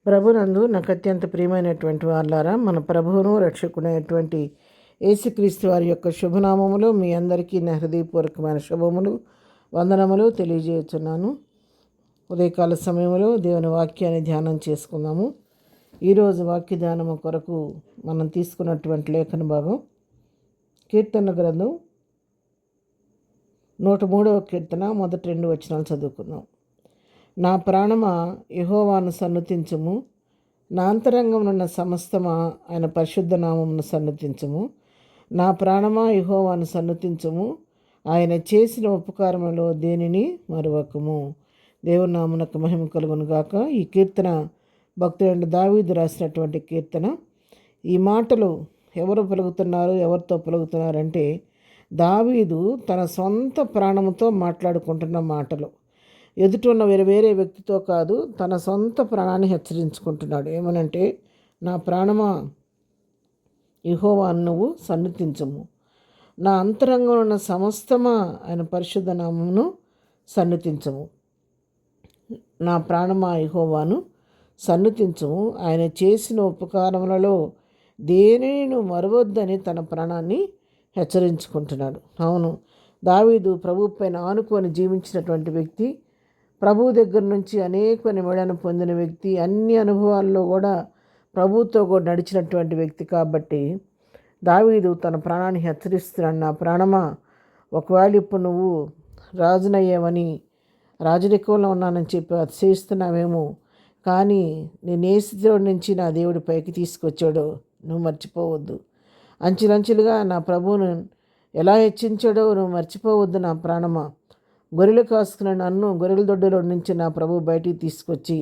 ప్రభునందు నాకు అత్యంత ప్రియమైనటువంటి వాళ్ళారా, మన ప్రభువును రక్షకుడైనటువంటి యేసుక్రీస్తు వారి యొక్క శుభనామములు మీ అందరికీ నా హృదయపూర్వకమైన శుభములు వందనములు తెలియజేస్తున్నాను. ఉదయకాల సమయంలో దేవుని వాక్యాన్ని ధ్యానం చేసుకుందాము. ఈరోజు వాక్య ధ్యానము కొరకు మనం తీసుకున్నటువంటి లేఖన భాగం కీర్తన గ్రంథం 103వ కీర్తన మొదటి 2 వచనాలు చదువుకుందాం. నా ప్రాణమా యెహోవాను సన్నుతించుము, నా అంతరంగమునున్న సమస్తమా ఆయన పరిశుద్ధ నామమును సన్నుతించుము. నా ప్రాణమా యెహోవాను సన్నుతించుము, ఆయన చేసిన ఉపకారములో దేనిని మరువకము. దేవుని నామమునకు మహిమ కలుగును గాక. ఈ కీర్తన భక్తుడైన దావీదు రాసినటువంటి కీర్తన. ఈ మాటలు ఎవరు పలుకుతున్నారు, ఎవరితో పలుకుతున్నారంటే దావీదు తన సొంత ప్రాణముతో మాట్లాడుకుంటున్న మాటలు. ఎదుటి ఉన్న వేరే వ్యక్తితో కాదు, తన సొంత ప్రాణాన్ని హెచ్చరించుకుంటున్నాడు. ఏమనంటే, నా ప్రాణమా యెహోవాను నువ్వు సన్నుతించుము, నా అంతరంగంలో ఉన్న సమస్తమా ఆయన పరిశుద్ధ నామమును సన్నుతించుము. నా ప్రాణమా యెహోవాను సన్నుతించుము, ఆయన చేసిన ఉపకారములలో దేనిని నువ్వు మరవద్దని తన ప్రాణాన్ని హెచ్చరించుకుంటున్నాడు. అవును, దావీదు ప్రభు పైన ఆనుకొని జీవించినటువంటి వ్యక్తి, ప్రభు దగ్గర నుంచి అనేకమైన మేళను పొందిన వ్యక్తి, అన్ని అనుభవాల్లో కూడా ప్రభుతో కూడా నడిచినటువంటి వ్యక్తి. కాబట్టి దావీదు తన ప్రాణాన్ని హెచ్చరిస్తున్నాడు. నా ప్రాణమా, ఒకవేళ ఇప్పుడు నువ్వు రాజునయ్యావని, రాజరికంలో ఉన్నానని చెప్పి అతిశయిస్తున్నావేమో, కానీ నేను ఏ స్థితిలో నుంచి నా దేవుడి పైకి తీసుకొచ్చాడో నువ్వు మర్చిపోవద్దు. అంచెలంచెలుగా నా ప్రభువును ఎలా హెచ్చించాడో నువ్వు మర్చిపోవద్దు. నా ప్రాణమా, గొర్రెలు కాసుకున్న నన్ను గొర్రెల దొడ్డిలో నుంచి నా ప్రభు బయటికి తీసుకొచ్చి,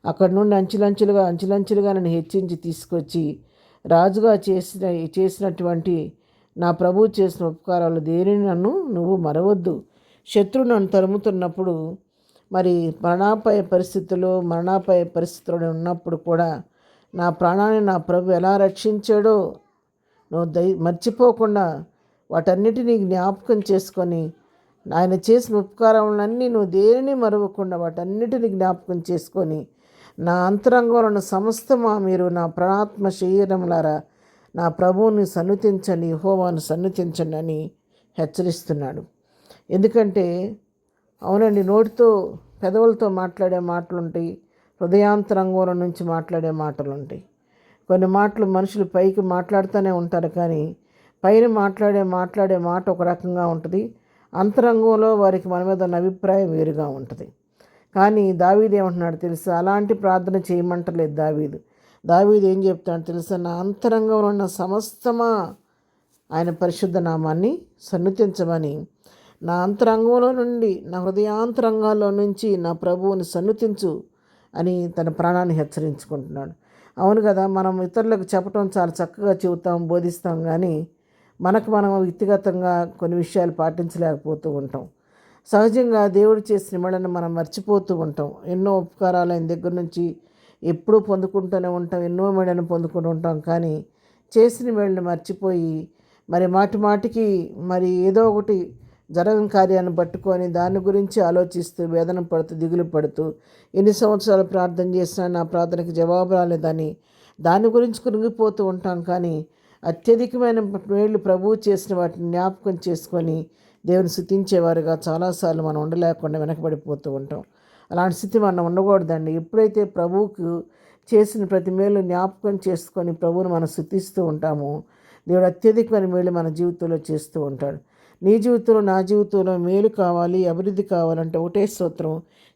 అక్కడి నుండి అంచెలంచెలుగా నన్ను హెచ్చించి తీసుకొచ్చి రాజుగా చేసినటువంటి నా ప్రభు చేసిన ఉపకారాలు దేనిని నువ్వు మరవద్దు. శత్రువు నన్ను తరుముతున్నప్పుడు, మరి మరణాపాయ పరిస్థితుల్లో ఉన్నప్పుడు కూడా నా ప్రాణాన్ని నా ప్రభు ఎలా రక్షించాడో నువ్వు మర్చిపోకుండా వాటన్నిటినీ జ్ఞాపకం చేసుకొని, ఆయన చేసిన ఉపకారములన్నీ నువ్వు దేనిని మరవకుండా వాటన్నిటిని జ్ఞాపకం చేసుకొని, నా అంతరంగంలో ఉన్న సమస్తమా మీరు నా ప్రాణాత్మ శరీరములారా నా ప్రభువుని సన్నుతించండి, యెహోవాను సన్నుతించండి అని హెచ్చరిస్తున్నాడు. ఎందుకంటే అవునండి, నోటితో పెదవులతో మాట్లాడే మాటలుంటాయి, హృదయాంతరంగంలో నుంచి మాట్లాడే మాటలుంటాయి. కొన్ని మాటలు మనుషులు పైకి మాట్లాడుతూనే ఉంటారు, కానీ పైన మాట్లాడే మాట ఒక రకంగా ఉంటుంది, అంతరంగంలో వారికి మన మీద ఉన్న అభిప్రాయం వేరుగా ఉంటుంది. కానీ దావీదు ఏమంటున్నాడు తెలుసా? అలాంటి ప్రార్థన చేయమంటలేదు దావీదు ఏం చెప్తాడు తెలుసా? నా అంతరంగంలో ఉన్న సమస్తమా ఆయన పరిశుద్ధ నామాన్ని సన్నుతించమని, నా అంతరంగంలో నుండి, నా హృదయాంతరంగాల్లో నుంచి నా ప్రభువుని సన్నుతించు అని తన ప్రాణాన్ని హెచ్చరించుకుంటున్నాడు. అవును కదా, మనం ఇతరులకు చెప్పడం చాలా చక్కగా చెబుతాం, బోధిస్తాం, కానీ మనం వ్యక్తిగతంగా కొన్ని విషయాలు పాటించలేకపోతూ ఉంటాం. సహజంగా దేవుడు చేసిన మేళను మనం మర్చిపోతూ ఉంటాం. ఎన్నో ఉపకారాలు ఆయన దగ్గర నుంచి ఎప్పుడూ పొందుకుంటూనే ఉంటాం, ఎన్నో మేళను పొందుకుంటూ ఉంటాం, కానీ చేసిన మేళను మర్చిపోయి మరి మాటికి ఏదో ఒకటి జరగని కార్యాన్ని పట్టుకొని దాని గురించి ఆలోచిస్తూ వేదన పడుతూ దిగులు పడుతూ ఎన్ని సంవత్సరాలు ప్రార్థన చేసినా నా ప్రార్థనకి జవాబు రాలేదని దాని గురించి కృంగిపోతూ ఉంటాం. కానీ అత్యధికమైన మేళ్ళు ప్రభువు చేసిన వాటిని జ్ఞాపకం చేసుకొని దేవుని స్తుతించేవారుగా చాలాసార్లు మనం ఉండలేకుండా వెనకబడిపోతూ ఉంటాం. అలాంటి స్థితి మనం ఉండకూడదండి. ఎప్పుడైతే ప్రభువుకు చేసిన ప్రతి మేలు జ్ఞాపకం చేసుకొని ప్రభువును మనం స్తుతిస్తూ ఉంటామో, దేవుడు అత్యధికమైన మేలు మన జీవితంలో చేస్తూ ఉంటాడు. నీ జీవితంలో, నా జీవితంలో మేలు కావాలి, అభివృద్ధి కావాలంటే ఒకటే స్తోత్రం,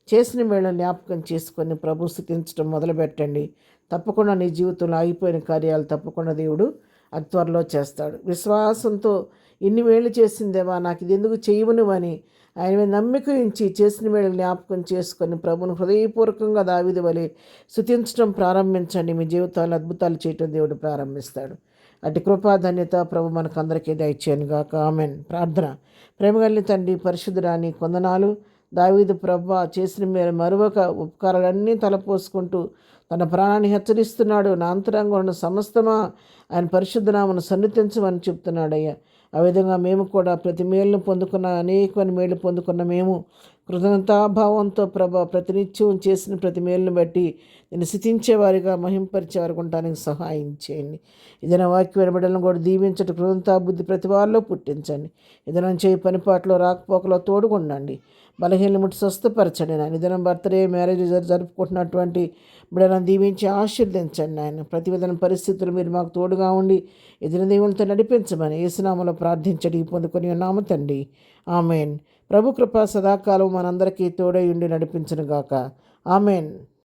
చేసిన మేళను జ్ఞాపకం చేసుకొని ప్రభు స్తుతించడం మొదలుపెట్టండి. తప్పకుండా నీ జీవితంలో ఆగిపోయిన కార్యాలు తప్పకుండా దేవుడు అతి త్వరలో చేస్తాడు. విశ్వాసంతో ఇన్ని మేళ్ళు చేసిందేవా, నాకు ఇది ఎందుకు చేయవనువని ఆయన మీద నమ్మిక ఉంచి చేసిన మేళ జ్ఞాపకం చేసుకొని ప్రభును హృదయపూర్వకంగా దావీదు వలె స్తుతించడం ప్రారంభించండి. మీ జీవితాల్లో అద్భుతాలు చేయటం దేవుడు ప్రారంభిస్తాడు. అటు కృపాధన్యత ప్రభు మనకు అందరికీ దయచేయను గాక. ఆమెన్. ప్రార్థన. ప్రేమగలిగిన తండ్రి, పరిశుద్ధురాని కొందనాలు. దావీదు ప్రభు చేసిన మేర మరొక ఉపకారాలన్నీ తలపోసుకుంటూ తన ప్రాణాన్ని హెచ్చరిస్తున్నాడు. నా అంతరంగంలో ఉన్న సమస్తమా ఆయన పరిశుద్ధ నామమును సన్నుతించమని చెప్తున్నాడయ్యా. ఆ విధంగా మేము కూడా ప్రతి మేలును పొందుకున్న, అనేకమైన మేలు పొందుకున్న మేము కృతజ్ఞతాభావంతో ప్రతినిత్యం చేసిన ప్రతి మేలును బట్టి నేను స్థితించేవారిగా మహింపరిచేవారికి ఉండడానికి సహాయం చేయండి. ఏదైనా వాక్యమైన బిడ్డలను కూడా దీవించట కృంతా బుద్ధి ప్రతి వారిలో పుట్టించండి. ఏదైనా చేయి పనిపాట్లో రాకపోకలో తోడుగుండండి. బలహీనలు ముట్టి స్వస్థపరచండి నాయన. ఏదైనా బర్త్డే మ్యారేజ్ జరుపుకుంటున్నటువంటి బిడ్డలను దీవించి ఆశీర్వదించండి నాయన. ప్రతి విధమైన పరిస్థితులు మీరు మాకు తోడుగా ఉండి ఎదురు దేవులతో నడిపించమని యేసునామములో ప్రార్థించడి పొందుకొని ఉన్నాము తండ్రి. ఆమెన్. ప్రభు కృప సదాకాలం మనందరికీ తోడై ఉండి నడిపించునుగాక. ఆమెన్.